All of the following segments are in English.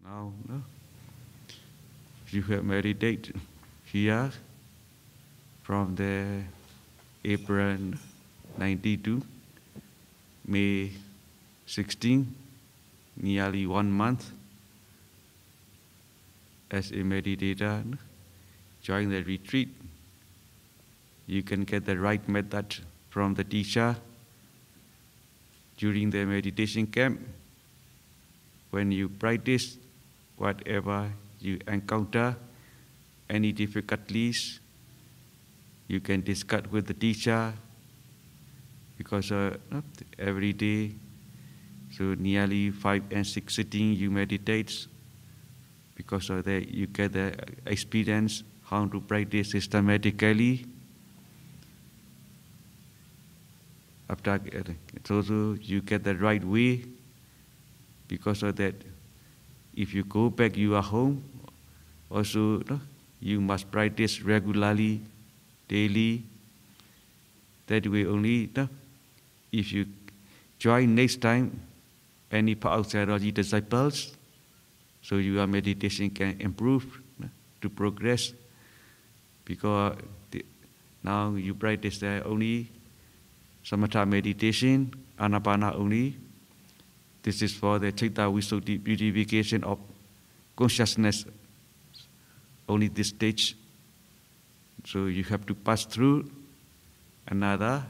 Now, no, you have meditated here from the April 92, May 16, nearly 1 month as a meditator. Join the retreat. You can get the right method from the teacher during the meditation camp. When you practice, whatever you encounter, any difficulties, you can discuss with the teacher, because every day, so nearly 5 and 6 sitting you meditate. Because of that, you get the experience how to practice systematically. After so you get the right way. Because of that, if you go back, you are home. Also, you must practice regularly, daily. That way only, if you join next time any Paul Sayadaw disciples, so your meditation can improve, to progress. Because now you practice only samatha meditation, anapana only. This is for the Citta Visuddhi purification of consciousness, only this stage. So you have to pass through another,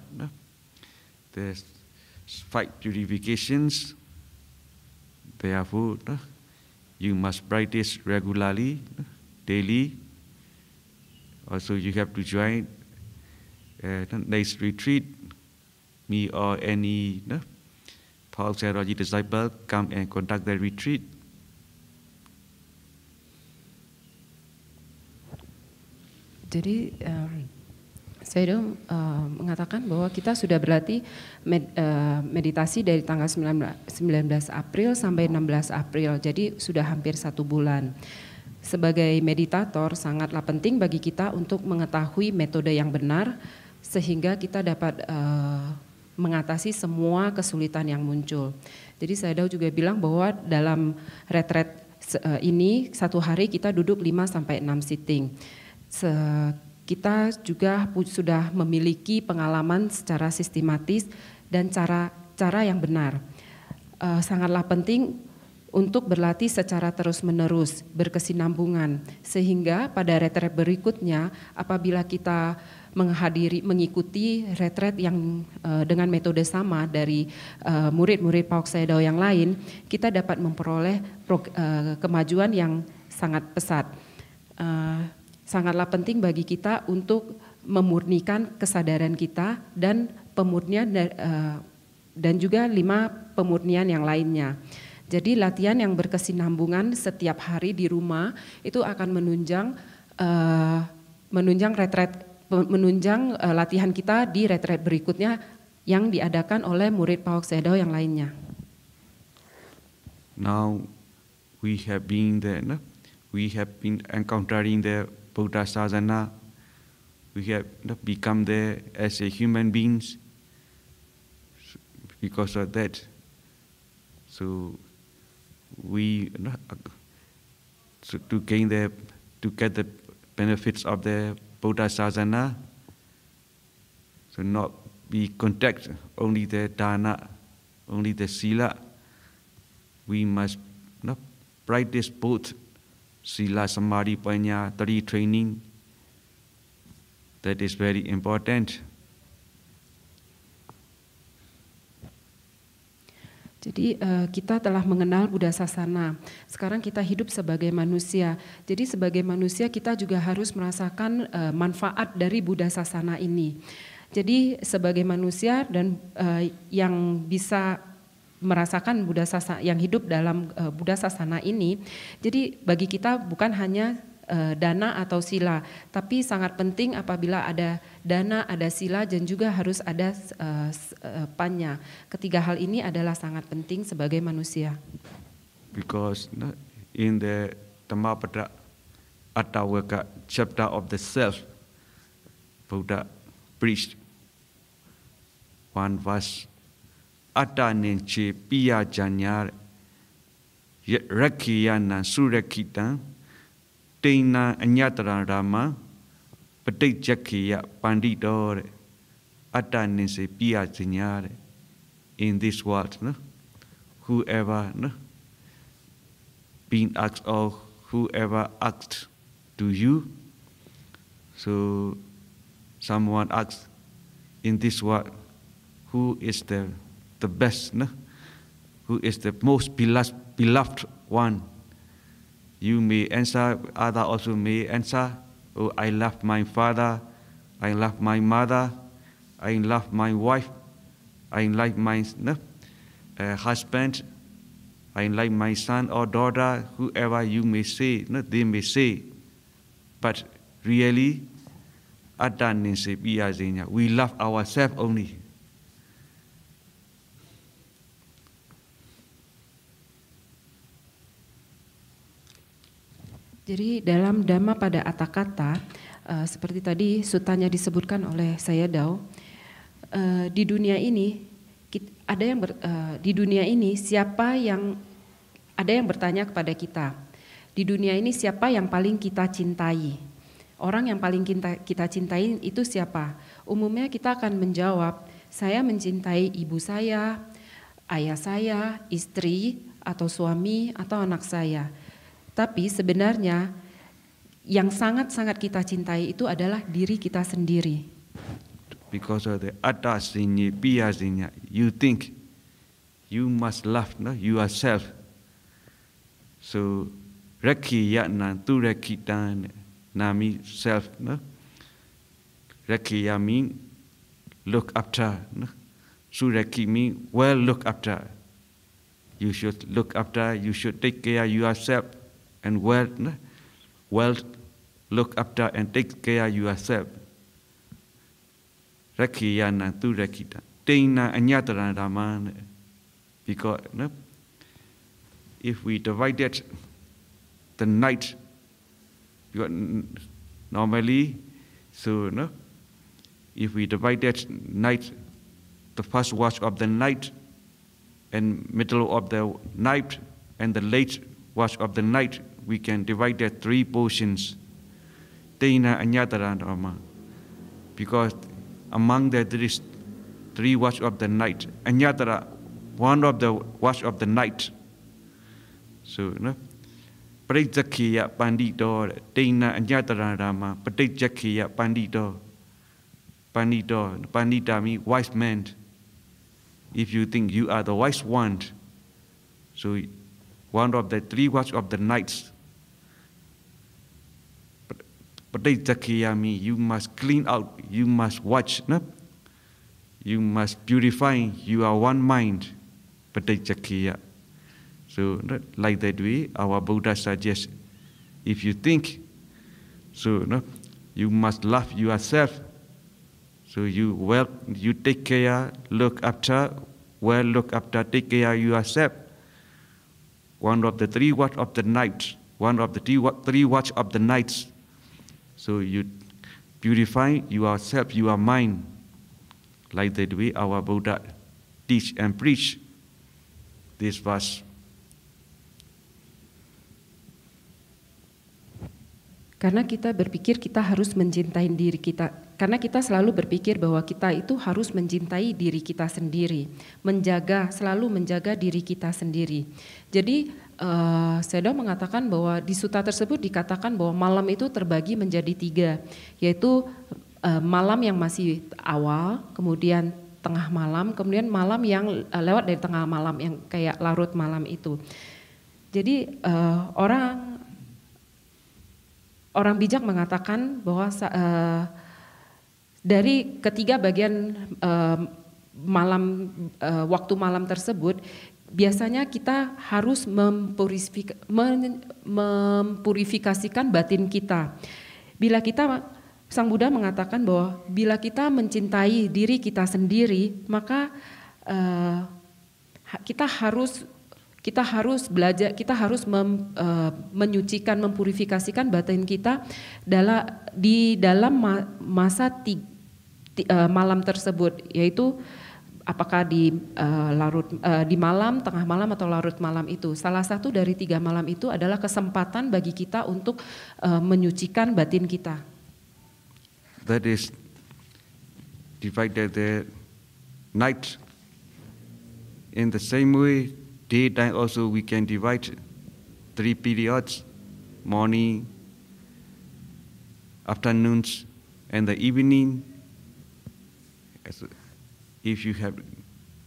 the 5 purifications. Therefore, you must practice regularly, daily. Also, you have to join next retreat. Me or any Paul Sayadaw disciple come and conduct the retreat. Jadi saya mengatakan bahwa kita sudah berlatih meditasi dari tanggal 19 April sampai 16 April, jadi sudah hampir 1 bulan. Sebagai meditator sangatlah penting bagi kita untuk mengetahui metode yang benar sehingga kita dapat mengatasi semua kesulitan yang muncul. Jadi Sayadaw juga bilang bahwa dalam retret ini 1 hari kita duduk 5-6 sitting. Kita juga sudah memiliki pengalaman secara sistematis dan cara yang benar. Sangatlah penting untuk berlatih secara terus-menerus, berkesinambungan, sehingga pada retret berikutnya apabila kita mengikuti retret yang dengan metode sama dari murid-murid Pauk Sayadaw yang lain, kita dapat memperoleh kemajuan yang sangat pesat. Sangatlah penting bagi kita untuk memurnikan kesadaran kita dan pemurnian dan juga 5 pemurnian yang lainnya. Jadi latihan yang berkesinambungan setiap hari di rumah itu akan menunjang latihan kita di retret berikutnya yang diadakan oleh murid Pauk Sayadaw yang lainnya. Now we have been encountering the Buddha Sasana. We have become there as a human beings. Because of that, so to get the benefits of the Buddha Sasana, so not be contact only the dana, only the sila. We must practice both sila, samadhi, panya, 3 training. That is very important. Jadi kita telah mengenal Buddha Sasana. Sekarang kita hidup sebagai manusia. Jadi sebagai manusia kita juga harus merasakan manfaat dari Buddha Sasana ini. Jadi sebagai manusia dan yang bisa merasakan Buddha Sasana, yang hidup dalam Buddha Sasana ini, jadi bagi kita bukan hanya dana atau sila, tapi sangat penting apabila ada dana, ada sila, dan juga harus ada panya. Ketiga hal ini adalah sangat penting sebagai manusia. Because in the Dhammapada Attawaka chapter of the self, Buddha preached one verse, Atta Nenche Piya Janya. Rakhiyana Surakita Tena Anyatara Rama Patik Jakhiya Panditore Atanise Pia Signare in this world, no? Whoever, no? Being asked or whoever asked to you. So someone asks in this world, who is the best, no? Who is the most beloved one? You may answer, other also may answer, oh, I love my father, I love my mother, I love my wife, I like my husband, I like my son or daughter, whoever you may say, no, they may say. But really, we love ourselves only. Jadi dalam Dhamma pada Atthakatha, seperti tadi sutanya disebutkan oleh saya Dao, di dunia ini di dunia ini siapa yang ada yang bertanya kepada kita, di dunia ini siapa yang paling kita cintai? Orang yang paling kita cintai itu siapa? Umumnya kita akan menjawab, saya mencintai ibu saya, ayah saya, istri atau suami atau anak saya. Tapi sebenarnya yang sangat-sangat kita cintai itu adalah diri kita sendiri. Because of the attachment, you think you must love, no, yourself. So rakhiyana tu rakhitan nami self, no? Rakhiya mean look after, no? Surakhi mean well look after. You should look after, you should take care yourself and well, no? Well look after and take care yourself. Rakhiyana tu rakhita. Tena anyatara rama. Because, no? If we divided the night, because normally, so, no? If we divided night, the first watch of the night, and middle of the night, and the late watch of the night, we can divide that 3 portions. Tena anyatara rama. Because among that there is 3 watch of the night. Anyatara, one of the watch of the night. So, no? Parijjakhiya pandito, tena anyatara rama, parijjakhiya pandito. Pandita means wise man. If you think you are the wise one, so one of the 3 watch of the nights. Parijjakhiya means you must clean out, you must watch, no? You must purify, you are one mind. Parijjakhiya. So like that way, our Buddha suggests, if you think, so no, you must love yourself. So you take care, look after, take care yourself. One of the 3 watch of the night, one of the 3 watch of the nights. So you purify yourself, your mind. Like that way, our Buddha teach and preach this verse. Karena kita berpikir kita harus mencintai diri kita. Karena kita selalu berpikir bahwa kita itu harus mencintai diri kita sendiri, selalu menjaga diri kita sendiri. Jadi Sayadaw mengatakan bahwa di sutta tersebut dikatakan bahwa malam itu terbagi menjadi 3, yaitu malam yang masih awal, kemudian tengah malam, kemudian malam yang lewat dari tengah malam yang kayak larut malam itu. Jadi orang bijak mengatakan bahwa dari ketiga bagian waktu malam tersebut, biasanya kita harus mempurifikasikan batin kita. Sang Buddha mengatakan bahwa bila kita mencintai diri kita sendiri, maka kita harus belajar, kita harus menyucikan, mempurifikasikan batin kita di dalam masa malam tersebut, yaitu apakah di malam, tengah malam atau larut malam itu. Salah satu dari 3 malam itu adalah kesempatan bagi kita untuk menyucikan batin kita. That is divided the night. In the same way, daytime also we can divide 3 periods: morning, afternoons, and the evening. If you have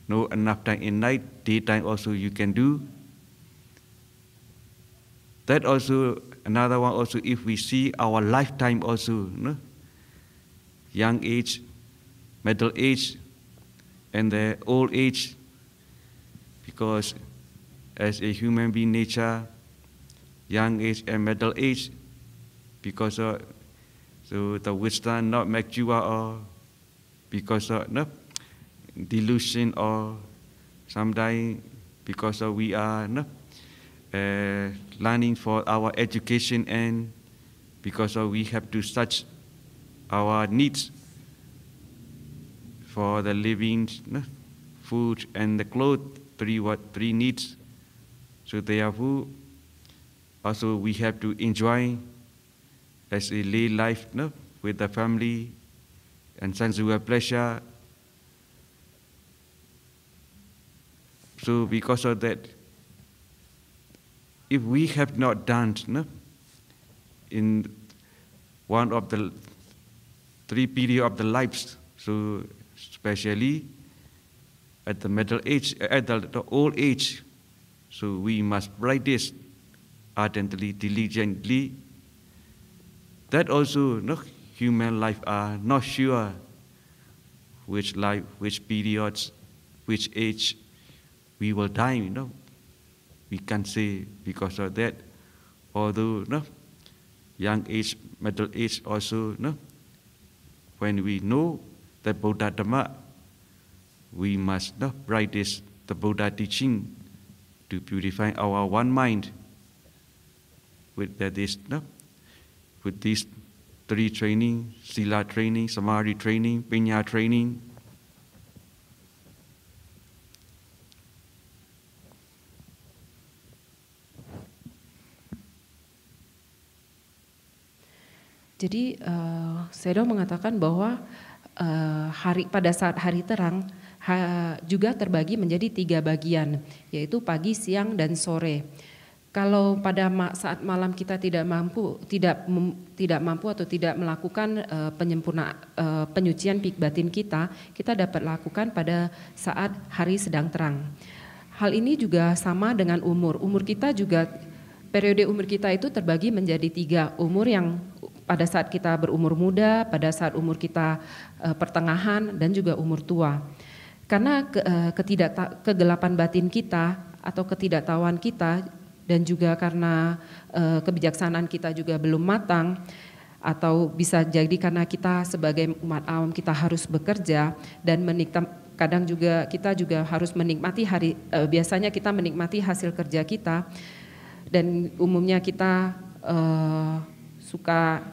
no enough time in night, daytime also you can do. That also, another one also, if we see our lifetime also, no? Young age, middle age, and the old age, because as a human being nature, young age and middle age, because of so the wisdom not mature, or because of no delusion, or sometimes because of we are no learning for our education, and because of we have to search our needs for the living, no, food and the clothes, three needs. So therefore, also we have to enjoy as a lay life, no, with the family and sensual pleasure. So because of that, if we have not done, no, in one of the 3 periods of the lives, so especially at the middle age, at the old age, so we must practice ardently, diligently. That also, no, human life are not sure which life, which periods, which age we will die, you know. We can't say because of that. Although, no, young age, middle age also, no, when we know the Buddha Dhamma, we must no, practice the Buddha teaching to purify our one mind with that is no, with these 3 training: Sila training, Samadhi training, Panya training. Jadi Sayadaw mengatakan bahwa pada saat hari terang juga terbagi menjadi 3 bagian, yaitu pagi, siang, dan sore. Kalau pada saat malam kita tidak mampu atau tidak melakukan penyucian batin kita dapat lakukan pada saat hari sedang terang. Hal ini juga sama dengan umur. Periode umur kita itu terbagi menjadi 3. Umur yang pada saat kita berumur muda, pada saat umur kita pertengahan, dan juga umur tua. Karena kegelapan batin kita atau ketidaktahuan kita, dan juga karena kebijaksanaan kita juga belum matang, atau bisa jadi karena kita sebagai umat awam kita harus bekerja dan kadang juga kita juga harus menikmati biasanya kita menikmati hasil kerja kita, dan umumnya kita suka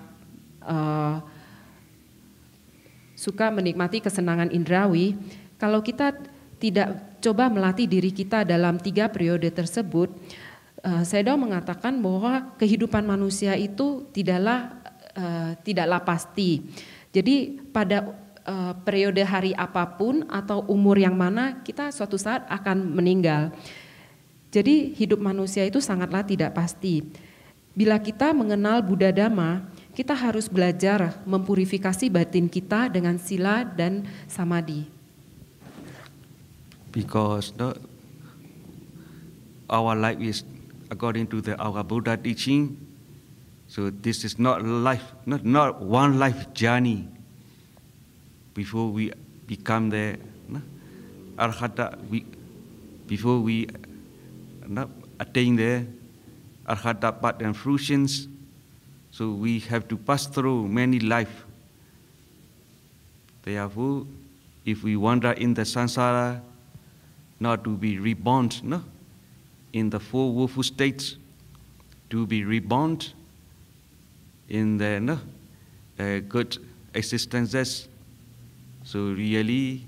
menikmati kesenangan indrawi. Kalau kita tidak coba melatih diri kita dalam 3 periode tersebut, Sayadaw mengatakan bahwa kehidupan manusia itu tidaklah pasti. Jadi pada periode hari apapun atau umur yang mana kita suatu saat akan meninggal. Jadi hidup manusia itu sangatlah tidak pasti. Bila kita mengenal Buddha Dhamma, kita harus belajar mempurifikasi batin kita dengan sila dan samadhi. Because our life is according to our Buddha teaching, so this is not life, not one life journey. Before we become the arhata, before we attain the arhata path and fruitions, so we have to pass through many life. Therefore, if we wander in the samsara, not to be reborn, in the 4 woeful states, to be reborn in the good existences. So really,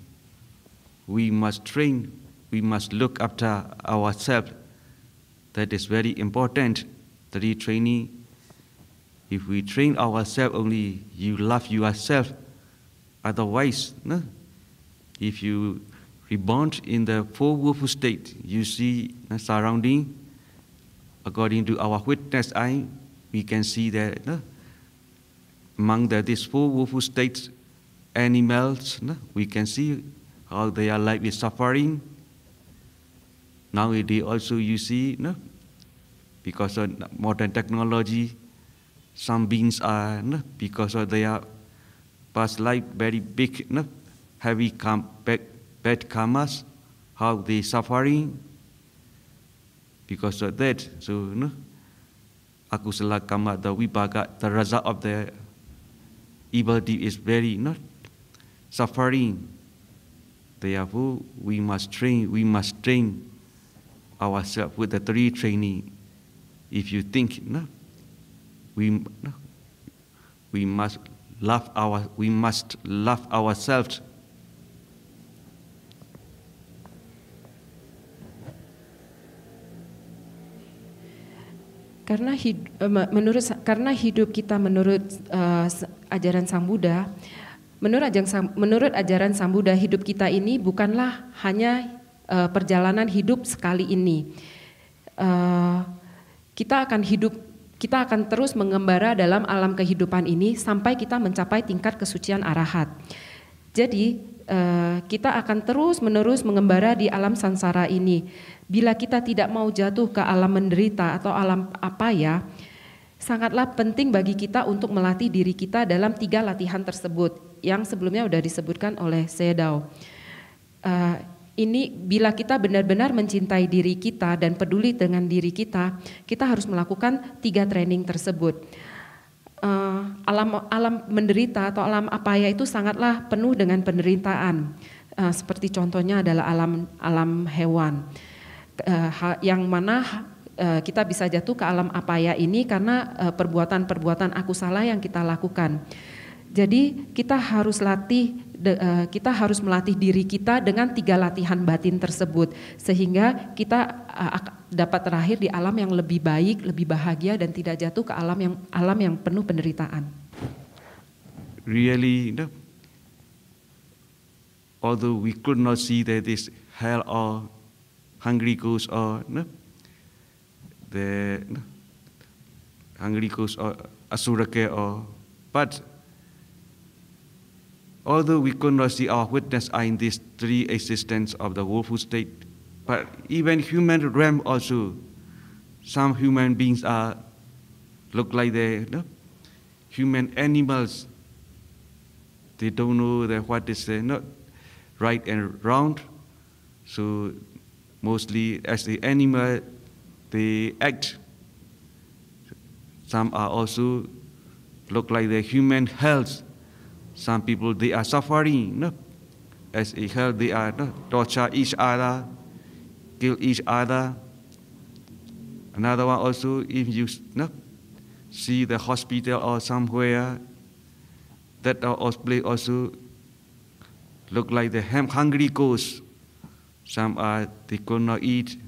we must train, we must look after ourselves. That is very important, the retraining. If we train ourselves only, you love yourself. Otherwise, no? If you reborn in the four woeful state, you see the surrounding, according to our witness eye, we can see that no? Among these four woeful states, animals, no? We can see how their life is suffering. Nowadays also you see, no? Because of modern technology, some beings are, no? Because of their past life very big, no? Heavy bad karmas, how they suffering. Because of that, so no? Akusala karma, the vibhaga, the result of the evil deed is very not suffering. Therefore, we must train ourselves with the three training. If you think, no, we must love ourselves. Karena hidup kita menurut ajaran Sang Buddha, menurut ajaran Sang Buddha, hidup kita ini bukanlah hanya perjalanan hidup sekali ini. Kita akan terus mengembara dalam alam kehidupan ini sampai kita mencapai tingkat kesucian arahat. Jadi kita akan terus-menerus mengembara di alam sansara ini. Bila kita tidak mau jatuh ke alam menderita atau alam apaya, sangatlah penting bagi kita untuk melatih diri kita dalam 3 latihan tersebut yang sebelumnya sudah disebutkan oleh Sayadaw. Ini bila kita benar-benar mencintai diri kita dan peduli dengan diri kita harus melakukan 3 training tersebut. Alam menderita atau alam apaya itu sangatlah penuh dengan penderitaan. Seperti contohnya adalah alam hewan. Yang mana kita bisa jatuh ke alam apaya ini karena perbuatan-perbuatan akusala yang kita lakukan. Jadi kita harus melatih diri kita dengan 3 latihan batin tersebut sehingga kita dapat terakhir di alam yang lebih baik, lebih bahagia dan tidak jatuh ke alam yang penuh penderitaan. Really, no? Although we could not see that this hell or hungry ghost or hungry ghost or asurake but although we could not see our witness eye in these 3 existence of the woeful state, but even human realm also, some human beings look like they human animals. They don't know that what is not right and wrong, so mostly as the animal they act. Some are also look like the human health. Some people they are suffering, no? As a health they are torture each other, kill each other. Another one also, if you see the hospital or somewhere, that place also look like the hungry ghosts. Some are, they could not eat,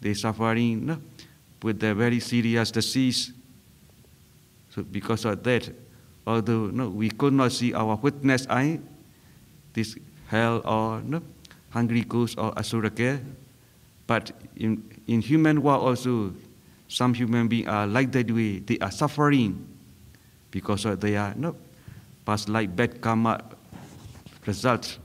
they suffering with the very serious disease. So because of that, although we could not see our witness eye, this hell or hungry ghost or asurake, but in human world also, some human beings are like that way, they are suffering because of their past life bad karma results.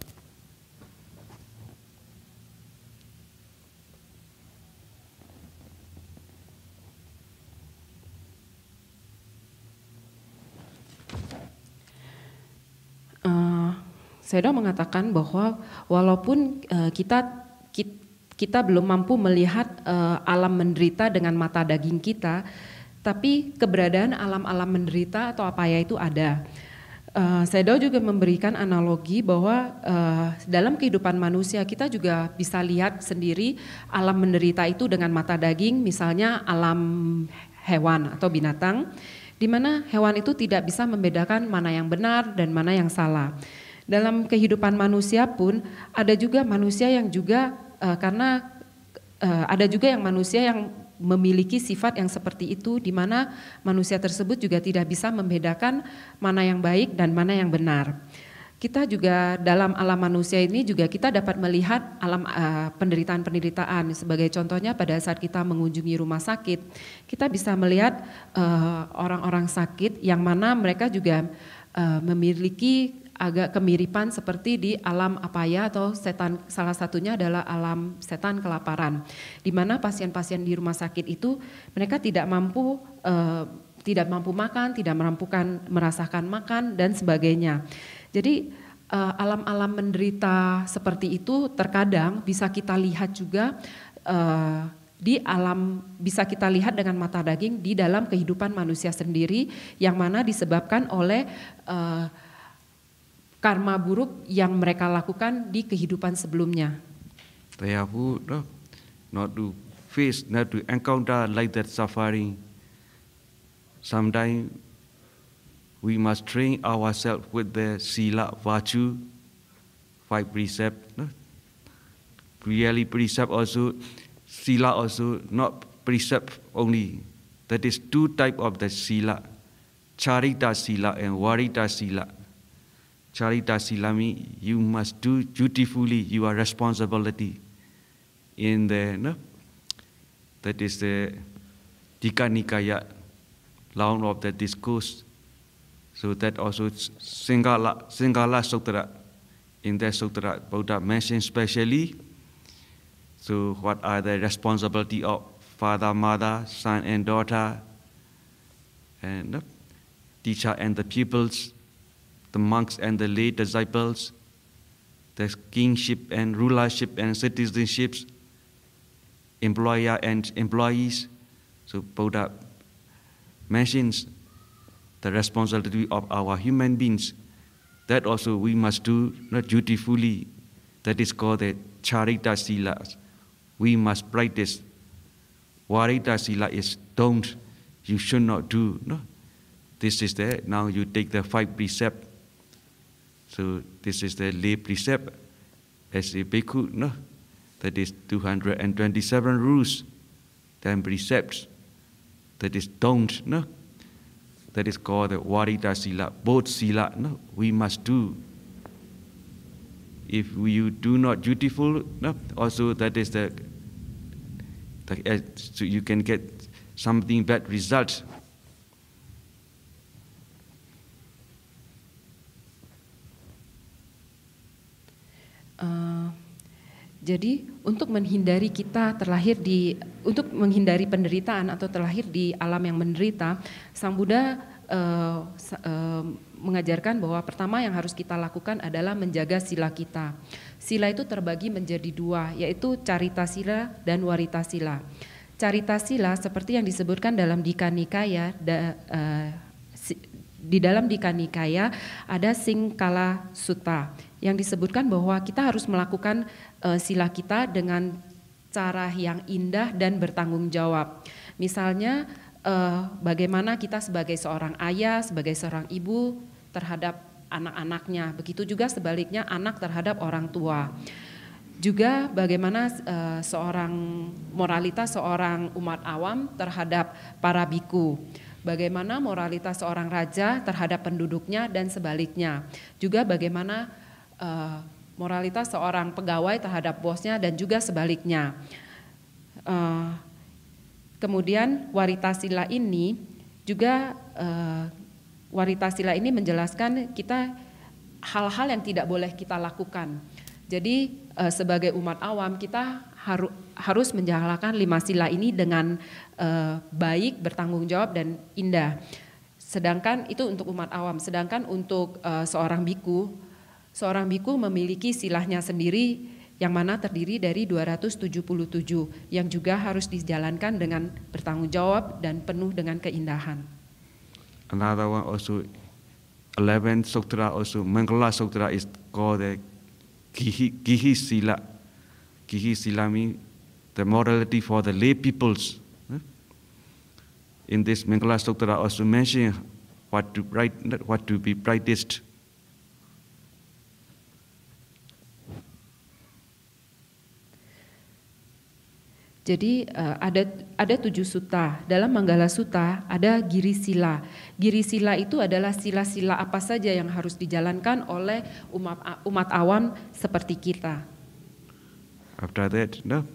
Sayadaw mengatakan bahwa walaupun kita belum mampu melihat alam menderita dengan mata daging kita, tapi keberadaan alam-alam menderita atau apaya itu ada. Sayadaw juga memberikan analogi bahwa dalam kehidupan manusia kita juga bisa lihat sendiri alam menderita itu dengan mata daging, misalnya alam hewan atau binatang, di mana hewan itu tidak bisa membedakan mana yang benar dan mana yang salah. Dalam kehidupan manusia pun ada juga manusia yang juga ada juga yang manusia yang memiliki sifat yang seperti itu, di mana manusia tersebut juga tidak bisa membedakan mana yang baik dan mana yang benar. Kita juga dalam alam manusia ini juga kita dapat melihat alam penderitaan-penderitaan. Sebagai contohnya pada saat kita mengunjungi rumah sakit, kita bisa melihat orang-orang sakit yang mana mereka juga memiliki agak kemiripan seperti di alam apaya atau setan, salah satunya adalah alam setan kelaparan, di mana pasien-pasien di rumah sakit itu mereka tidak mampu makan, tidak merasakan makan dan sebagainya. Jadi alam-alam menderita seperti itu terkadang bisa kita lihat juga di alam, bisa kita lihat dengan mata daging di dalam kehidupan manusia sendiri, yang mana disebabkan oleh karma buruk yang mereka lakukan di kehidupan sebelumnya. Therefore, not to face, not to encounter like that suffering. Sometimes we must train ourselves with the sila virtue, 5 precepts. Really precept also, sila also, not precept only. That is 2 types of the sila, charita sila and varita sila. Charita sila means you must do dutifully your responsibility in the, that is the Dika Nikaya, law of the discourse. So that also Singala Sutra, in that Sutra, Buddha mentioned specially, so what are the responsibility of father, mother, son and daughter, and teacher and the pupils, the monks and the lay disciples, the kingship and rulership and citizenships, employer and employees. So Buddha mentions the responsibility of our human beings. That also we must do not dutifully. That is called the charita sila. We must practice. Varita sila is don't, you should not do. No, this is the, now you take the 5 precepts. So this is the lay precept as a bhikkhu, no? That is 227 rules, 10 precepts. That is don't, no? That is called the varita sila. Both sila, no? We must do. If you do not dutiful, no? Also that is so you can get something bad result. Jadi untuk menghindari penderitaan atau terlahir di alam yang menderita, Sang Buddha mengajarkan bahwa pertama yang harus kita lakukan adalah menjaga sila kita. Sila itu terbagi menjadi 2, yaitu carita sila dan warita sila. Carita sila seperti yang disebutkan dalam Dika Nikaya, di dalam Dika Nikaya ada Singkala Sutta yang disebutkan bahwa kita harus melakukan sila kita dengan cara yang indah dan bertanggung jawab. Misalnya bagaimana kita sebagai seorang ayah, sebagai seorang ibu terhadap anak-anaknya, begitu juga sebaliknya anak terhadap orang tua. Juga bagaimana moralitas seorang umat awam terhadap para biku. Bagaimana moralitas seorang raja terhadap penduduknya dan sebaliknya. Juga bagaimana moralitas seorang pegawai terhadap bosnya dan juga sebaliknya. Kemudian warita sila ini juga warita sila ini menjelaskan kita hal-hal yang tidak boleh kita lakukan. Jadi sebagai umat awam kita harus menjalankan 5 sila ini dengan baik, bertanggung jawab dan indah. Sedangkan itu untuk umat awam. Sedangkan untuk seorang biku memiliki silahnya sendiri yang mana terdiri dari 277 yang juga harus dijalankan dengan bertanggung jawab dan penuh dengan keindahan. Another one also, 11th Sutra also, Mangala Sutra is called the Gihi Sila. Gihi Sila means the morality for the lay peoples. In this Mangala Sutra also mention what to be practiced. Jadi ada 7 sutta. Dalam Manggala Sutta ada Giri Sila. Giri Sila itu adalah sila-sila apa saja yang harus dijalankan oleh umat awam seperti kita. After that, no.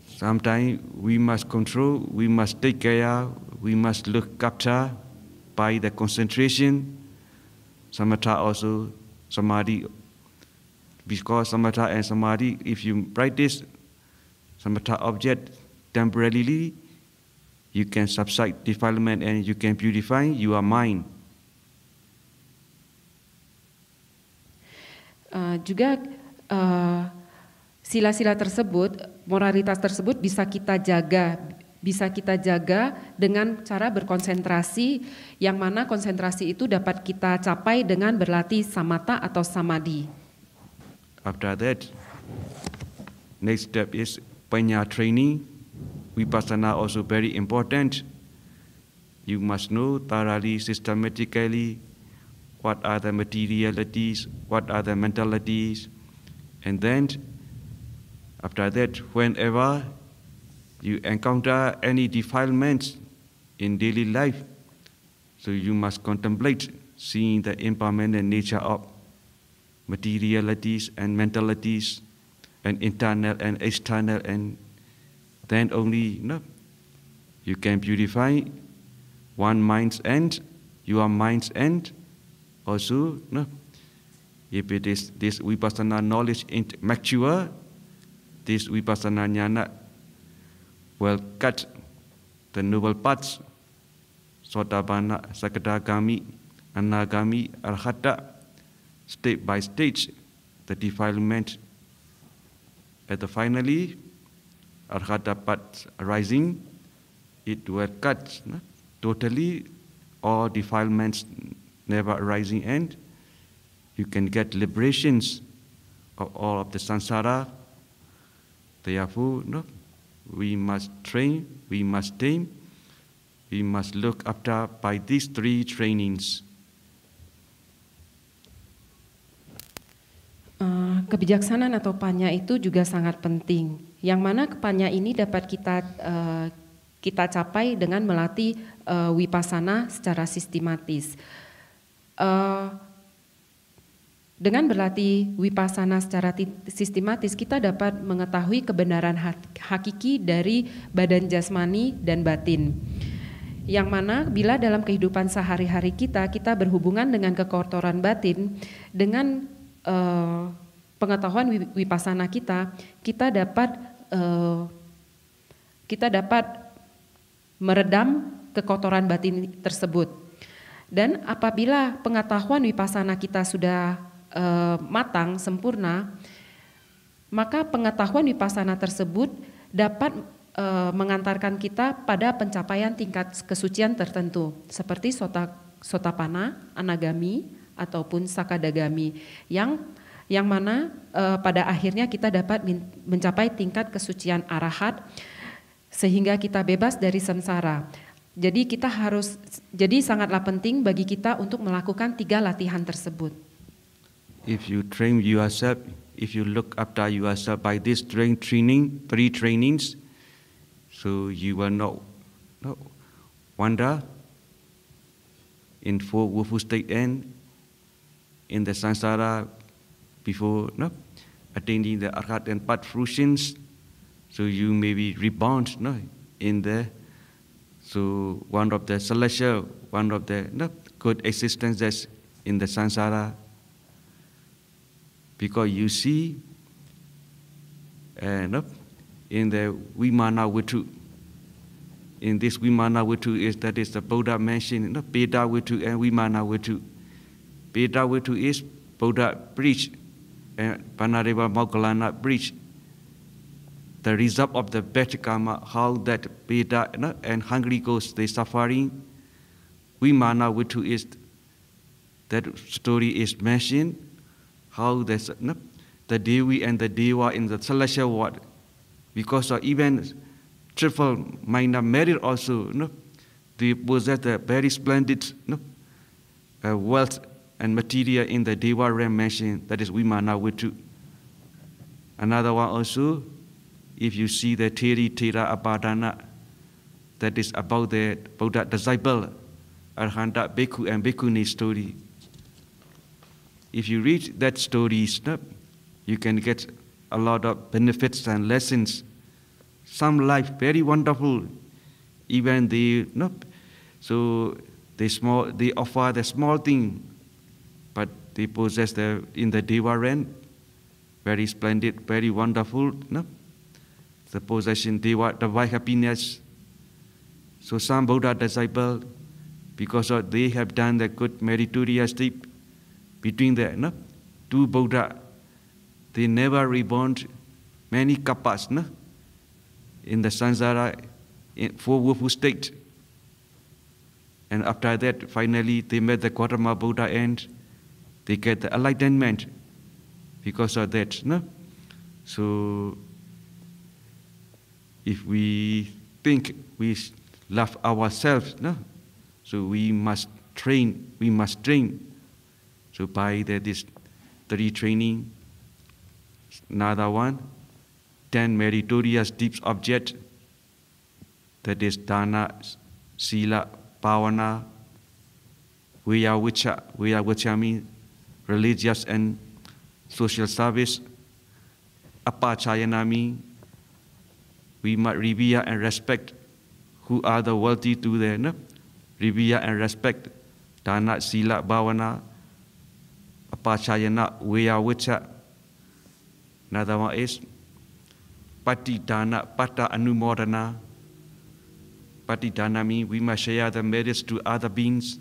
Sometimes we must control, we must take care, we must look after by the concentration. Samatha also, samadhi. Because samatha and samadhi, if you practice samatha object temporarily, you can subside defilement and you can purify your mind. Juga sila-sila tersebut, moralitas tersebut bisa kita jaga dengan cara berkonsentrasi, yang mana konsentrasi itu dapat kita capai dengan berlatih samatha atau samadhi. After that, next step is Panya training. Vipassana also very important. You must know thoroughly, systematically, what are the materialities, what are the mentalities, and then after that, whenever you encounter any defilements in daily life, so you must contemplate seeing the impermanent nature of materialities and mentalities, and internal and external, and then only you can purify one mind's end, your mind's end. Also, if it is this vipassana knowledge mature, this vipassana jnana will cut the noble paths, Sotapanna, Sakadagami, Anagami, Arhata, step by stage, the defilement. At the finally, Arhata path arising, it will cut totally all defilements never arising, and you can get liberations of all of the samsara. Therefore, we must train, we must tame, we must look after by these 3 trainings. Kebijaksanaan atau panya itu juga sangat penting. Yang mana panya ini dapat kita capai dengan melatih vipassana secara sistematis. Dengan berlatih vipassana secara sistematis, kita dapat mengetahui kebenaran hakiki dari badan jasmani dan batin. Yang mana bila dalam kehidupan sehari-hari kita berhubungan dengan kekotoran batin, dengan pengetahuan vipassana kita dapat meredam kekotoran batin tersebut. Dan apabila pengetahuan vipassana kita sudah matang, sempurna, maka pengetahuan vipassana tersebut dapat mengantarkan kita pada pencapaian tingkat kesucian tertentu, seperti Sotapanna, Anagami, ataupun Sakadagami, yang mana pada akhirnya kita dapat mencapai tingkat kesucian arahat, sehingga kita bebas dari samsara. Jadi sangatlah penting bagi kita untuk melakukan 3 latihan tersebut. If you train yourself, if you look after yourself by this 3 trainings, so you will not wander in 4 woeful state and in the samsara before attaining the arhat and path fruitions. So you may be rebound in the one of the celestial, one of the good existences in the samsara, because you see in the Vimana Vitu. In this Vimana Vitu that is the Buddha mentioned, Beda Vitu and Vimana Vitu. Beda Vitu is Buddha preached and Panareva Moggallana preached the result of the bad karma, how that Beda and hungry ghosts they suffering. Vimana Vitu is that story is mentioned, how the Devi and the Deva in the celestial world, because of even triple minor merit also, they possess a very splendid wealth and material in the Deva realm mentioned, that is Vimana Vitu. Another one also, if you see the Theri Thera Abadana, that is about the Buddha disciple, Arhanta Bhikkhu and Bhikkhuni story. If you read that story, you can get a lot of benefits and lessons. Some life very wonderful, even so they offer the small thing, but they possess in the Deva realm, very splendid, very wonderful. The possession, Deva, divine happiness. So some Buddha disciple, because they have done the good meritorious deed between the two Buddha, they never reborn many kappas in the samsara, in four-wolf state. And after that, finally, they met the Gautama Buddha and they get the enlightenment because of that. So, if we think we love ourselves, so we must train. So by this 3 training, another one, 10 meritorious deep objects, that is dana, sila, bhavana, viyavicha means religious and social service, apachayana means we must revere and respect who are the worthy to the revere and respect, dana, sila, bhavana, apachayana, viyavicha. Another one is patidana, pata anumodana. Patidana means we must share the merits to other beings.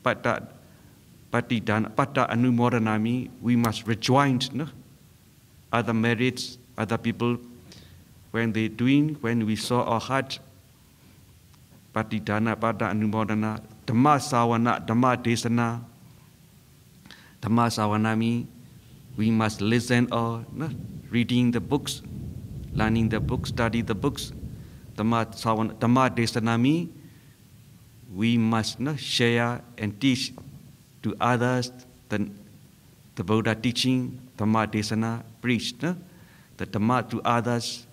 Patidana, pata anumodana means we must rejoin other merits, other people when we saw our heart. Patidana, pata anumodana. Dhamma sawana, dhamma desana. Dhamma sawana means we must listen or reading the books, learning the books, study the books. Dhamma desana means we must share and teach to others the Buddha teaching. Dhamma desana, preach the Dhamma to others.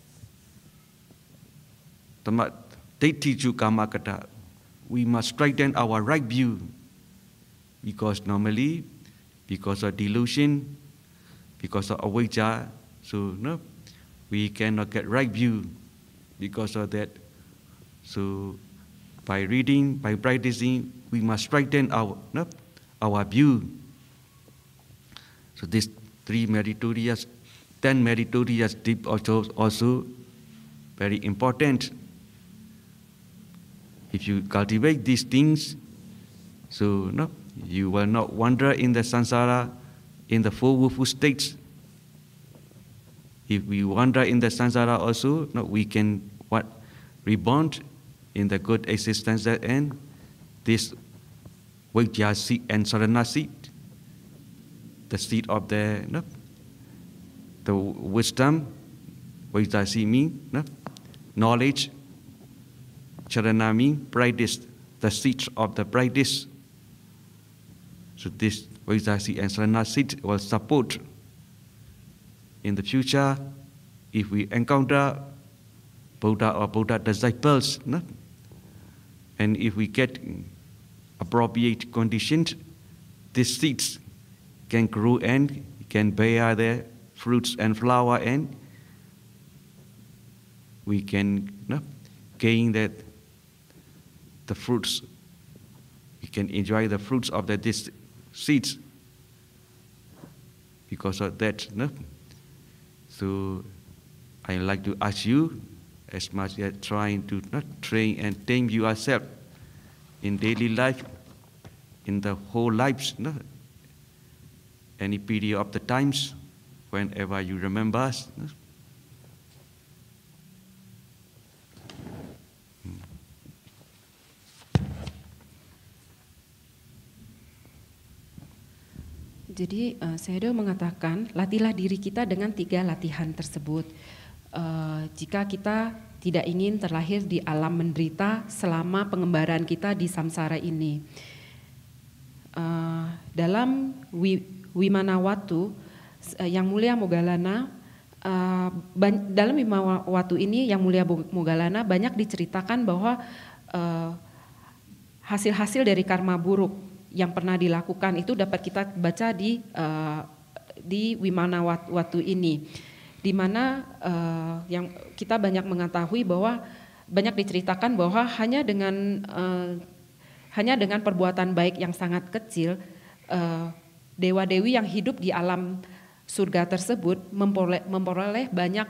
Dhamma Deitiju Kamakata. We must straighten our right view, because normally, because of delusion, because of avijja, so we cannot get right view because of that. So by reading, by practicing, we must straighten our view. So these 10 meritorious deep also very important. If you cultivate these things, so you will not wander in the samsara, in the four willful states. If we wander in the samsara also, we can reborn in the good existence and this vajja seed and sarana seed, the seed of the wisdom. Vajja seed means knowledge. Charana means practice, the seeds of the practice. So this vajja seed and sarana seed will support in the future if we encounter Buddha or Buddha disciples, and if we get appropriate conditions, these seeds can grow and can bear their fruits and flower, and we can gain the fruits. We can enjoy the fruits of these seeds because of that. So I like to ask you, as much as trying to train and tame yourself in daily life, in the whole lives, any period of the times, whenever you remember us. Jadi Sayadaw mengatakan, latihlah diri kita dengan 3 latihan tersebut. Jika kita tidak ingin terlahir di alam menderita selama pengembaraan kita di samsara ini. Dalam Wimanawatu, Yang Mulia Moggallana dalam Himawatu ini yang Mulia Moggallana banyak diceritakan bahwa hasil-hasil dari karma buruk yang pernah dilakukan itu dapat kita baca di Wimanawatu ini, di mana yang kita banyak mengetahui bahwa banyak diceritakan bahwa hanya dengan perbuatan baik yang sangat kecil, dewa-dewi yang hidup di alam surga tersebut memperoleh banyak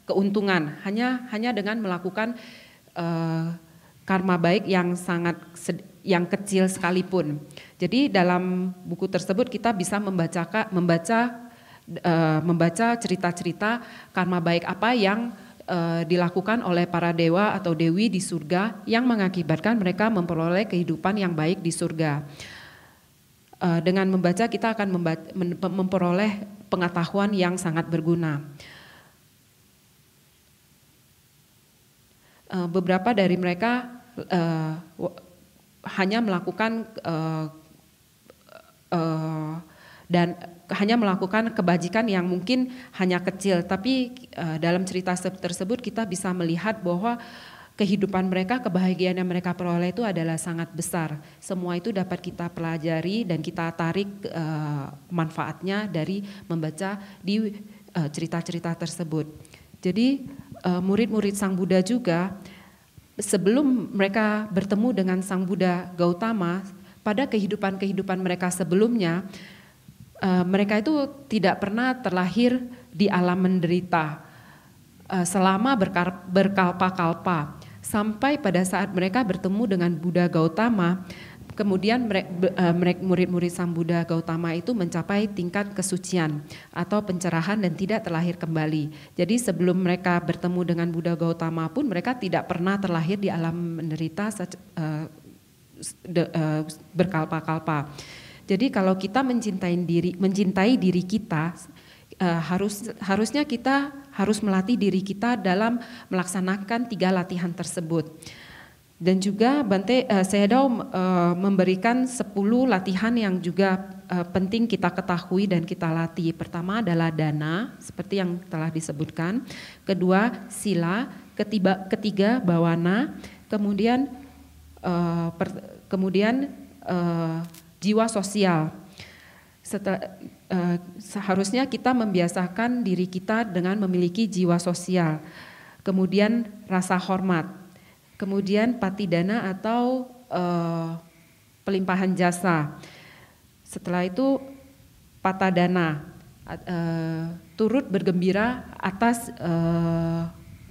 keuntungan hanya dengan melakukan karma baik yang kecil sekalipun. Jadi dalam buku tersebut kita bisa membaca cerita-cerita karma baik apa yang dilakukan oleh para dewa atau dewi di surga yang mengakibatkan mereka memperoleh kehidupan yang baik di surga. Dengan membaca kita akan memperoleh pengetahuan yang sangat berguna. Beberapa dari mereka hanya melakukan dan hanya melakukan kebajikan yang mungkin hanya kecil, tapi dalam cerita tersebut kita bisa melihat bahwa kehidupan mereka, kebahagiaan yang mereka peroleh itu adalah sangat besar. Semua itu dapat kita pelajari dan kita tarik manfaatnya dari membaca di cerita-cerita tersebut. Jadi murid-murid Sang Buddha juga sebelum mereka bertemu dengan Sang Buddha Gautama, pada kehidupan mereka sebelumnya, mereka itu tidak pernah terlahir di alam menderita selama berkalpa-kalpa. Sampai pada saat mereka bertemu dengan Buddha Gautama, kemudian murid-murid Sang Buddha Gautama itu mencapai tingkat kesucian atau pencerahan dan tidak terlahir kembali. Jadi sebelum mereka bertemu dengan Buddha Gautama pun mereka tidak pernah terlahir di alam menderita berkalpa-kalpa. Jadi kalau kita mencintai diri kita, harusnya kita harus melatih diri kita dalam melaksanakan 3 latihan tersebut. Dan juga Bante Sayadaw memberikan 10 latihan yang juga penting kita ketahui dan kita latih. Pertama adalah dana, seperti yang telah disebutkan. Kedua sila, ketiga bawana, kemudian jiwa sosial. Seharusnya kita membiasakan diri kita dengan memiliki jiwa sosial. Kemudian rasa hormat. Kemudian patidana atau pelimpahan jasa. Setelah itu patadana, turut bergembira atas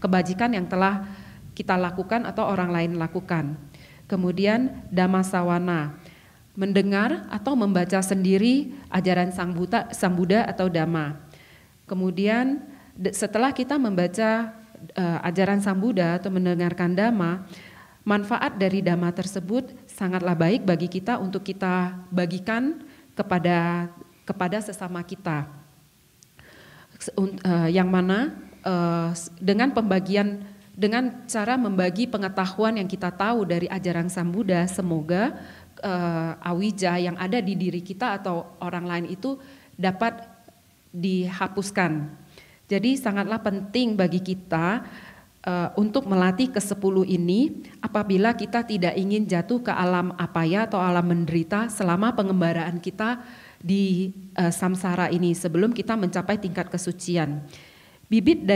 kebajikan yang telah kita lakukan atau orang lain lakukan. Kemudian dhammasawana, mendengar atau membaca sendiri ajaran Sang Buddha atau Dhamma. Kemudian setelah kita membaca ajaran Sang Buddha atau mendengarkan Dhamma, manfaat dari Dhamma tersebut sangatlah baik bagi kita untuk kita bagikan kepada sesama kita. Yang mana dengan cara membagi pengetahuan yang kita tahu dari ajaran Sang Buddha, semoga awija yang ada di diri kita atau orang lain itu dapat dihapuskan. Jadi sangatlah penting bagi kita untuk melatih ke-10 ini apabila kita tidak ingin jatuh ke alam apaya atau alam menderita selama pengembaraan kita di samsara ini sebelum kita mencapai tingkat kesucian. Bibit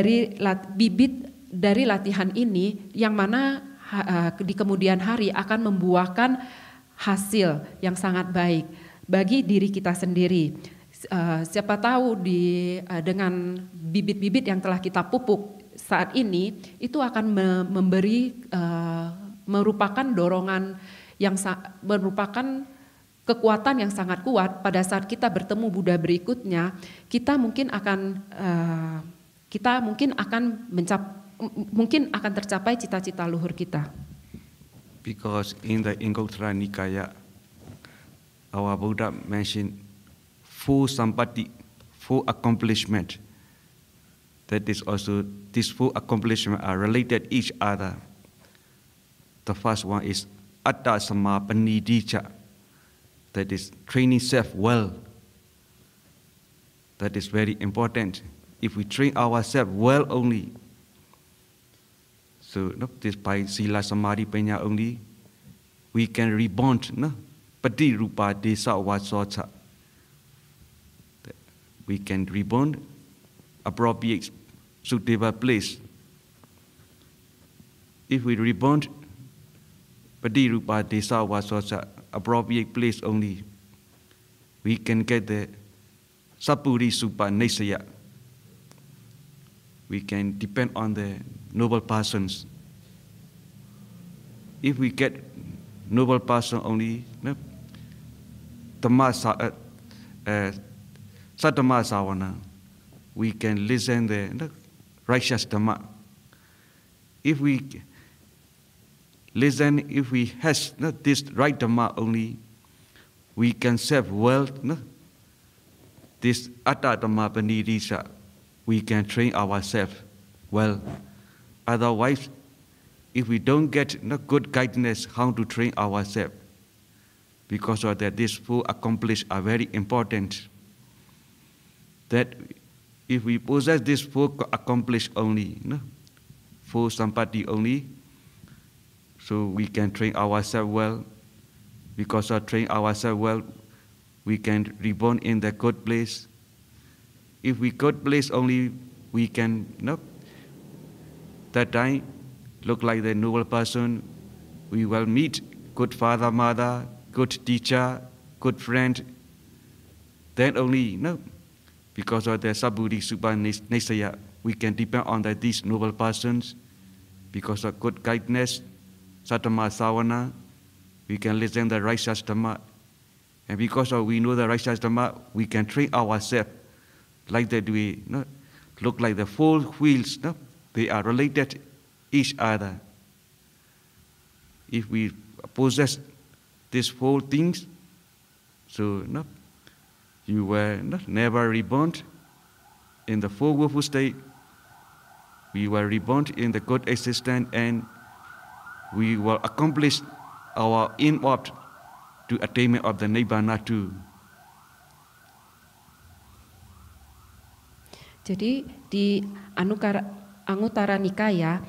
dari latihan ini yang mana di kemudian hari akan membuahkan hasil yang sangat baik bagi diri kita sendiri. Siapa tahu dengan bibit-bibit yang telah kita pupuk saat ini itu akan merupakan dorongan yang merupakan kekuatan yang sangat kuat pada saat kita bertemu Buddha berikutnya. Kita mungkin akan tercapai cita-cita luhur kita. Because in the Anguttara Nikaya, our Buddha mentioned full sampati, full accomplishment. That is also, these full accomplishments are related each other. The first one is Atta Samapanidija, that is training self well. That is very important. If we train ourselves well only, so this by sila samadhi panya only, we can rebound. Pati rupa desa wasocha. We can rebound appropriate suitable place. If we rebound pati rupa desa wasocha appropriate place only, we can get the sapuri supa nesaya. We can depend on the noble persons. If we get noble person only, satama sawana, we can listen the righteous dhamma. If we listen, if we has this right dhamma only, we can serve well. This atta dhamma panidisa, we can train ourselves well. Otherwise, if we don't get good guidance how to train ourselves, because of that, these four accomplished are very important. That if we possess this four accomplished only, four sampati only, so we can train ourselves well. Because of train ourselves well, we can reborn in the good place. If we good place only, we can that time look like the noble person. We will meet good father, mother, good teacher, good friend. Then only because of the Sabuddhi Supa Nesaya, we can depend on these noble persons. Because of good guidance, Satama Sawana, we can listen the righteous Dhamma. And because we know the righteous Dhamma, we can train ourselves like that we look like the four wheels, they are related each other. If we possess these four things, so you were never reborn in the four willful state. We were reborn in the good existence, and we will accomplish our inward to attainment of the Nibbana too. Jadi di Anguttara Nikaya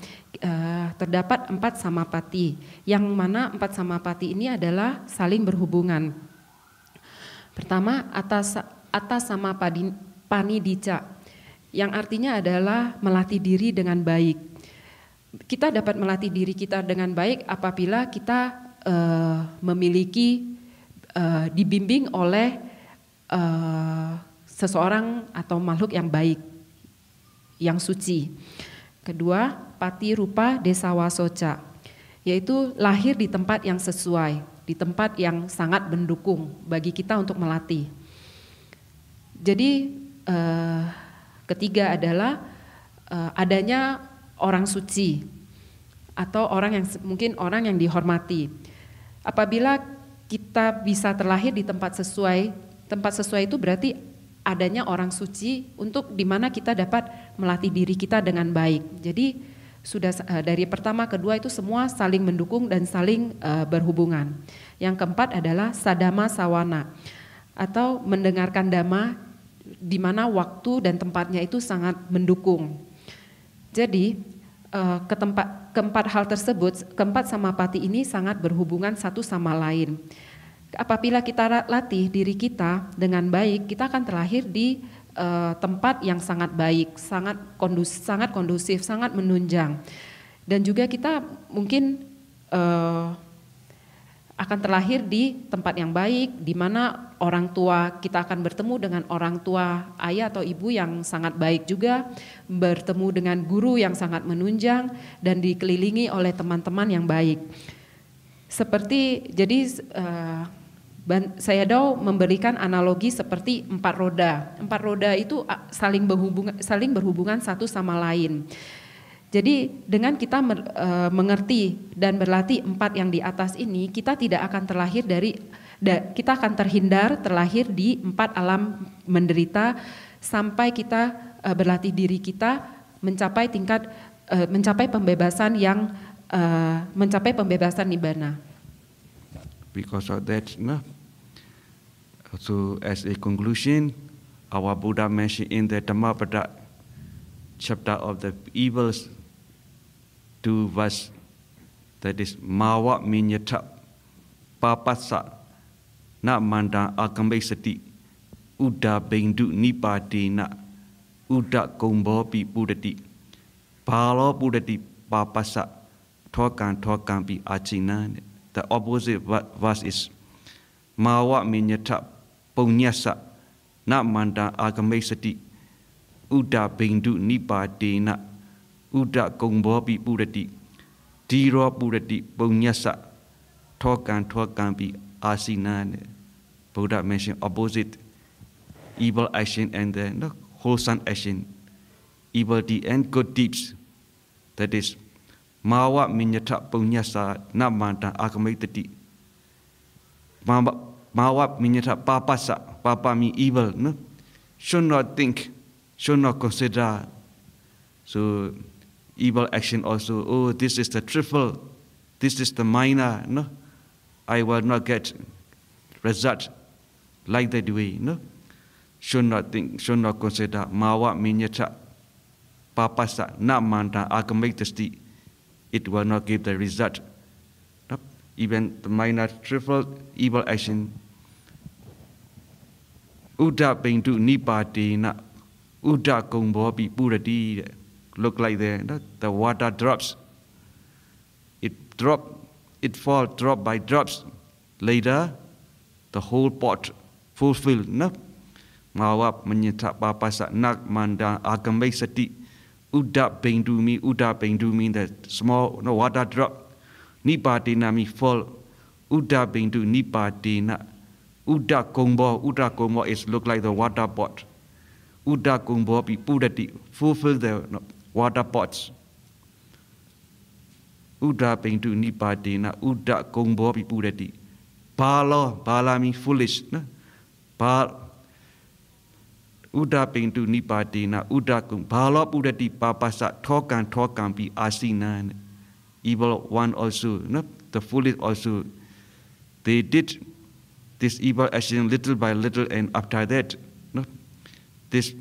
terdapat 4 samapati, yang mana 4 samapati ini adalah saling berhubungan. Pertama, atas sama panidicca, yang artinya adalah melatih diri dengan baik. Kita dapat melatih diri kita dengan baik apabila kita memiliki dibimbing oleh seseorang atau makhluk yang baik, yang suci. Kedua, pati rupa desawa soca, yaitu lahir di tempat yang sesuai, di tempat yang sangat mendukung bagi kita untuk melatih. Jadi ketiga adalah adanya orang suci atau mungkin orang yang dihormati. Apabila kita bisa terlahir di tempat sesuai itu berarti adanya orang suci untuk di mana kita dapat melatih diri kita dengan baik. Jadi sudah dari pertama kedua itu semua saling mendukung dan saling berhubungan. Yang keempat adalah sadama sawana atau mendengarkan dhamma di mana waktu dan tempatnya itu sangat mendukung. Jadi keempat hal tersebut, keempat samapati ini sangat berhubungan satu sama lain. Apabila kita latih diri kita dengan baik, kita akan terlahir di tempat yang sangat baik, sangat kondusif, sangat menunjang. Dan juga kita mungkin akan terlahir di tempat yang baik, di mana orang tua kita akan bertemu dengan orang tua ayah atau ibu yang sangat baik juga, bertemu dengan guru yang sangat menunjang, dan dikelilingi oleh teman-teman yang baik. Saya memberikan analogi seperti 4 roda. 4 roda itu saling berhubungan satu sama lain. Jadi dengan kita mengerti dan berlatih 4 yang di atas ini, kita tidak akan kita akan terlahir di 4 alam menderita sampai kita berlatih diri kita mencapai pembebasan nibbana. Because of that, so as a conclusion, Our Buddha mentioned in the Dhammapada chapter of the evils 2 verse, that is Mawa Minyata Papasa Na Manda Akambesati Uda Bendu Nipadina Uda Kombopi Budati Palo Budati Papasa Tokan Pi Achina. The opposite verse is Mawa Minyata Punyasa Na Manda Akambesati Uda Bendu Nipadina Uda Kombopi Budati Tiro Budati Punyasa Tokan Pi Asina. Buddha mentioned opposite evil action and the wholesome action, evil deed and good deeds. That is Mawa Minyata Punyasa Namanta Akamitati. Mawa Minyata Papasa, Papa mean evil, no? Should not think, should not consider. So evil action also, oh, this is the trivial, this is the minor, no? I will not get result like that way, no? Should not think, should not consider. Mawa Minyata Papasa Namanta Akamitati. It will not give the result. No? Even the minor trivial evil action. Uda Bendu Nipadina Uda Kombopi Budati. Look like the water drops. It falls drop by drops. Later, the whole pot fulfilled. No? Mawap Menyata Papasa Nak Manda Agambesati Uda Bendu mean that small water drop. Nipadina me fall. Uda Bendu Nipadina Uda Kombo is look like the water pot. Uda Kombo Pudati fulfill the water pots. Uda Bendu Nipadina Uda Kombo Pudati. Bala mean foolish. No? Uda Bendu Nipadina Uda Bala Pudati Papasa Tokan Pi Asina. Evil one also, no? The foolish also. They did this evil action little by little, and after that, no? This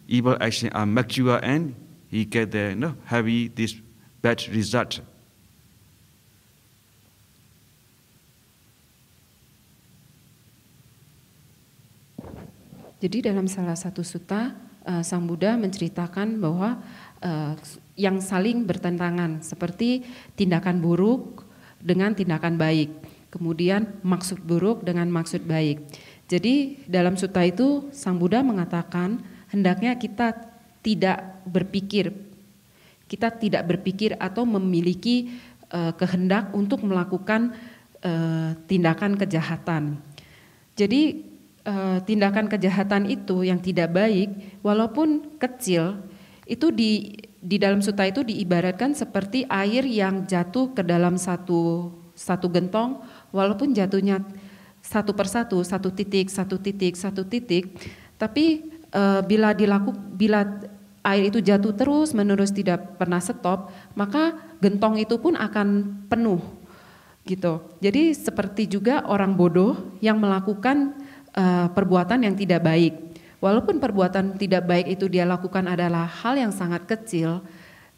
evil action are mature and he get the heavy this bad result. Jadi dalam salah satu sutta, Sang Buddha menceritakan bahwa yang saling bertentangan seperti tindakan buruk dengan tindakan baik, kemudian maksud buruk dengan maksud baik. Jadi dalam sutta itu Sang Buddha mengatakan hendaknya kita tidak berpikir atau memiliki kehendak untuk melakukan tindakan kejahatan. Jadi tindakan kejahatan itu yang tidak baik, walaupun kecil, itu di dalam sutta itu diibaratkan seperti air yang jatuh ke dalam satu gentong, walaupun jatuhnya satu persatu, satu titik, tapi bila air itu jatuh terus menerus tidak pernah stop, maka gentong itu pun akan penuh, gitu. Jadi seperti juga orang bodoh yang melakukan perbuatan yang tidak baik. Walaupun perbuatan tidak baik itu dia lakukan adalah hal yang sangat kecil,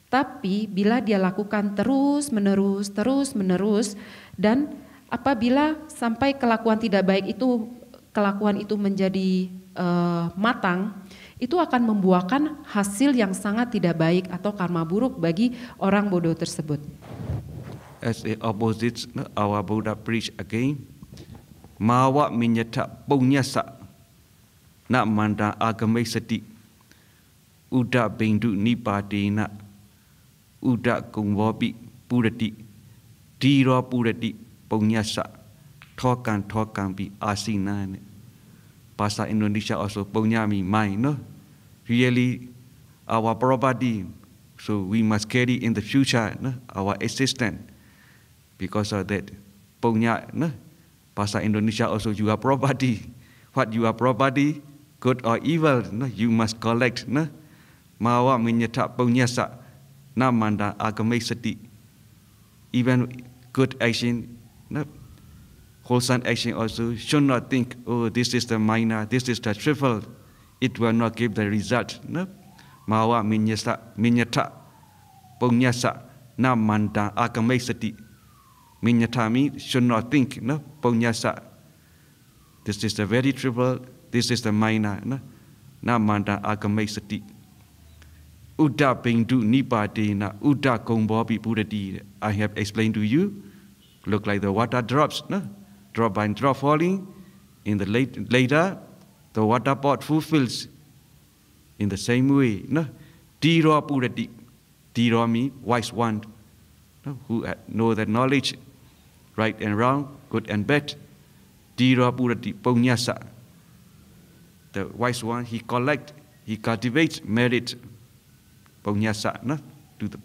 tapi bila dia lakukan terus menerus, dan apabila sampai kelakuan itu menjadi matang, itu akan membuahkan hasil yang sangat tidak baik atau karma buruk bagi orang bodoh tersebut. As a opposite, our Buddha preach again. Mawa Minyata Punyasa Na Manda Agamesati Uda Bendu Nipadina Uda Kombopi Pudati Tiro Pudati Punyasa Tokan Pi Asina. Bahasa Indonesia also Punyami mai, no? Really our property, so we must carry in the future, no? Our existence. Because of that Punya, no? Bahasa Indonesia also you are property. What you are property, good or evil, no? You must collect. No? Mawa Minyata Punyasa Namanda Agamesati. Even good action, no? Wholesome action also should not think, oh, this is the minor, this is the trivial. it will not give the result. No? Mawa minyata punyasa namanda akamesati. Minyata means should not think. No? Punyasa. This is the very triple. This is the minor. No? Namanda akamesati. Uda bindu nipadena uda kongbobi puradi. I have explained to you. Look like the water drops. No? Drop by drop falling. In the later, the water pot fulfills in the same way. No? Tiro puradi. Tiro means wise one. No? Who know that knowledge, right and wrong, good and bad. Tiro puradi punyasa. The wise one, he cultivates merit. Punyasa. No? To the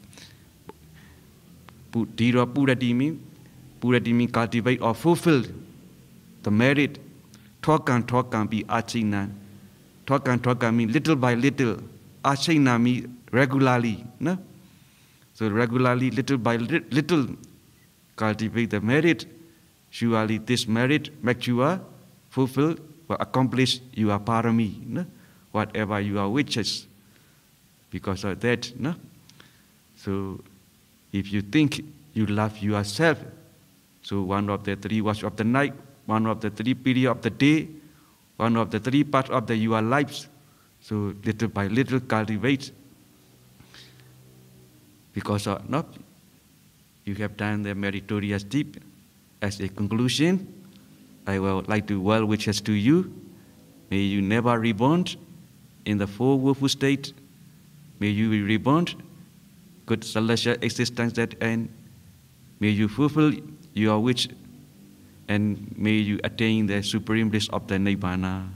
Tiro puradi means cultivate or fulfill the merit. Tokan be achina. Tokan means little by little. Achina means regularly. No? So regularly, little by little, cultivate the merit. Surely this merit makes you fulfill or accomplish your parami. No? Whatever your wishes. Because of that. No? So if you think you love yourself, so one of the 3 watch of the night, one of the 3 periods of the day, one of the 3 parts of your lives. So little by little cultivate. Because of not, you have done the meritorious deed. As a conclusion, I would like to well wishes to you. May you never reborn in the 4 woeful state. May you be reborn, good celestial existence that end. May you fulfill your wish, and may you attain the supreme bliss of the Nibbana.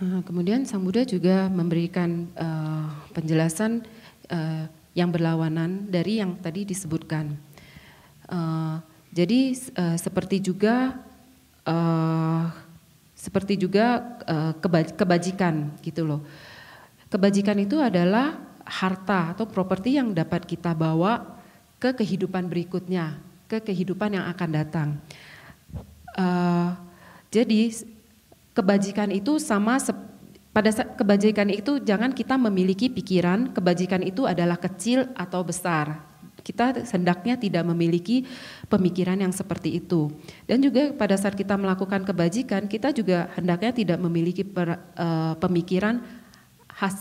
Kemudian Sang Buddha juga memberikan penjelasan yang berlawanan dari yang tadi disebutkan. Jadi seperti juga kebajikan gitu loh. Kebajikan itu adalah harta atau properti yang dapat kita bawa ke kehidupan berikutnya, ke kehidupan yang akan datang. Jadi kebajikan itu pada kebajikan itu jangan kita memiliki pikiran kebajikan itu adalah kecil atau besar. Kita hendaknya tidak memiliki pemikiran yang seperti itu. Dan juga pada saat kita melakukan kebajikan, kita juga hendaknya tidak memiliki pemikiran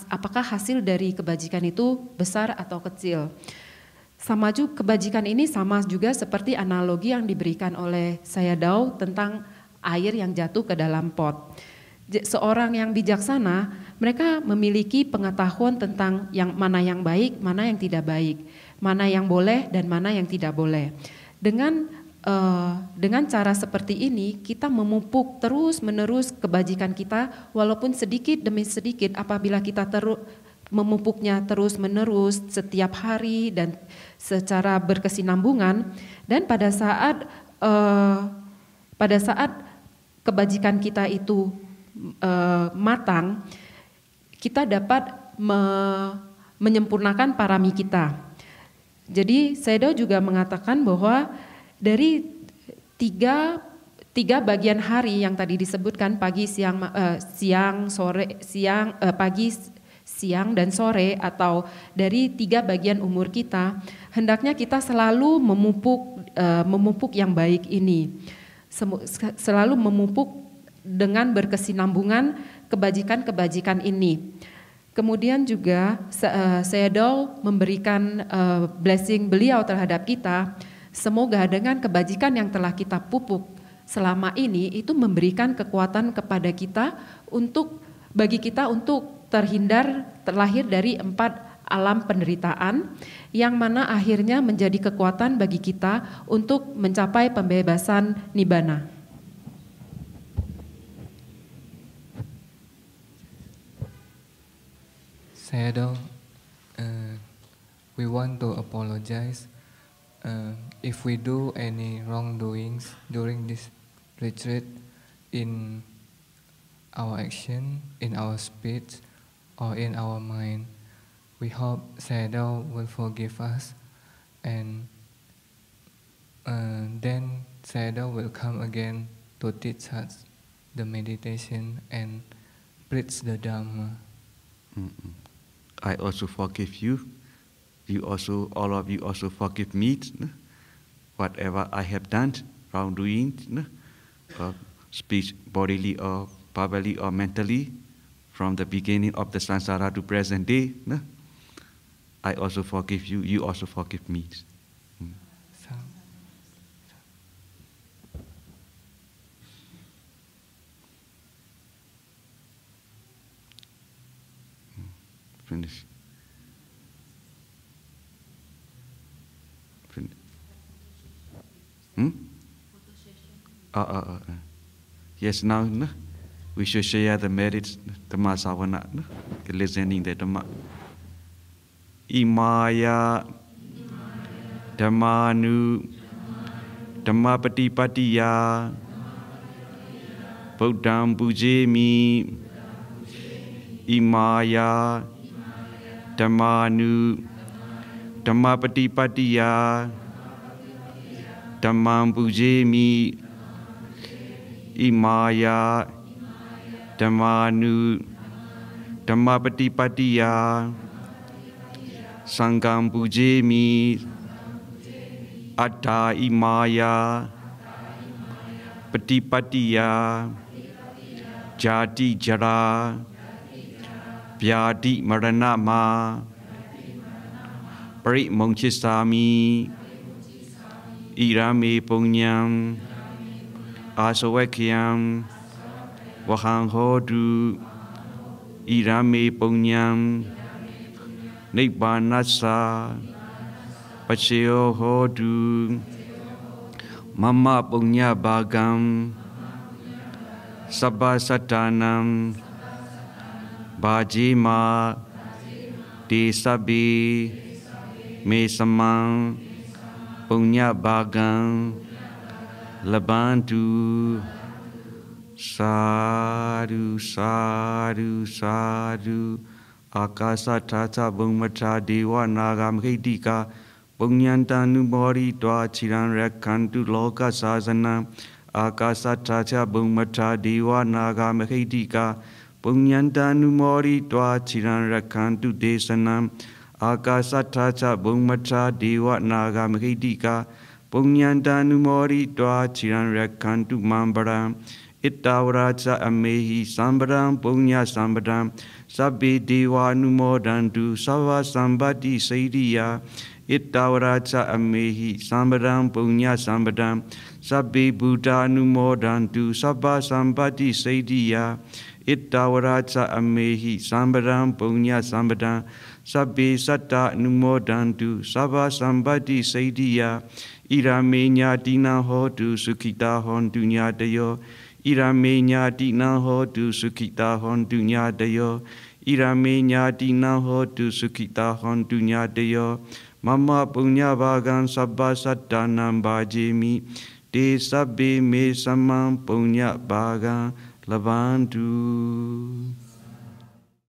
apakah hasil dari kebajikan itu besar atau kecil. Sama juga kebajikan ini sama juga seperti analogi yang diberikan oleh Sayadaw tentang air yang jatuh ke dalam pot. Seorang yang bijaksana, mereka memiliki pengetahuan tentang yang mana yang baik, mana yang tidak baik, mana yang boleh dan mana yang tidak boleh. Dengan cara seperti ini kita memupuk terus-menerus kebajikan kita walaupun sedikit demi sedikit. Apabila kita memupuknya terus-menerus setiap hari dan secara berkesinambungan, dan pada saat kebajikan kita itu matang, kita dapat menyempurnakan parami kita. Jadi Sayadaw juga mengatakan bahwa dari tiga bagian hari yang tadi disebutkan pagi, siang dan sore, atau dari 3 bagian umur kita, hendaknya kita selalu memupuk yang baik ini, selalu memupuk dengan berkesinambungan kebajikan-kebajikan ini. Kemudian juga Sayadaw memberikan blessing beliau terhadap kita. Semoga dengan kebajikan yang telah kita pupuk selama ini itu memberikan kekuatan kepada kita bagi kita untuk terlahir dari 4 alam penderitaan yang mana akhirnya menjadi kekuatan bagi kita untuk mencapai pembebasan nibbana. Sayadaw, we want to apologize if we do any wrongdoings during this retreat in our action, in our speech, or in our mind. We hope Sayadaw will forgive us, and then Sayadaw will come again to teach us the meditation and preach the Dhamma. I also forgive you. You also, all of you also forgive me. Whatever I have done, wrongdoing, speech, bodily or verbally or mentally, from the beginning of the samsara to present day, I also forgive you. You also forgive me. Finish. Finish. Yes, now we should share the merits, Dhamma Savana, listening the Dhamma. Imaya Dhammanu Dhammapatipatiya Buddham Pujemi Imaya Dhammanu Dhammapatipatiya Dhammam Pujemi Imaya Dhammanu Dhammapatipatiya Sangham Pujemi Atta Imaya Patipatiya Jati Jara Vyadi Maranama Parimongchisami Irame Punyam Asawakyam Wahang Hodu Irame Punyam Nibbanasa Pacheo Hodu Mama Punya Bhagam Sabba Satanam Bhajima Desabi Mesamang Punya Bhagam Labantu Sadhu Sadhu Sadhu Akasa Tata Bhumata Dewa Nagam Hidika Punyantanu Mori Dwa Chiran Rakantu Loka Sasana Akasa Tata Bhumata Dewa Nagam Hidika Punyantanu Mori Dwa Chiran Rakantu Desanam Akasa Tata Bhumata Dewa Nagam Hidika Punyantanu Mori Dwa Chiran Rakantu Mambaram Ittavaraja Amehi Sambaram Punya Sambaram Sabbe Deva Numodantu Sava Sambati Saidiya Ittavaraja Amehi Sambaram Punya Sambaram Sabbe Buddha Numodantu Sava Sambati Saidiya Ittavaraja Amehi Sambaram Punya Sambaram Sabbe Satta Numodantu Sava Sambati Saidiya Iramenya Dina Hotu Sukhita Hontu Nyadayo Iramenya Dina Hotu Sukhita Hontu Nyadayo Iramenya Dina Hotu Sukhita Hontu Nyadayo Mama Punya Bhagam Sabba Sattanam Bhajemi De Sabbe Me Samam Punya Bhagam Labantu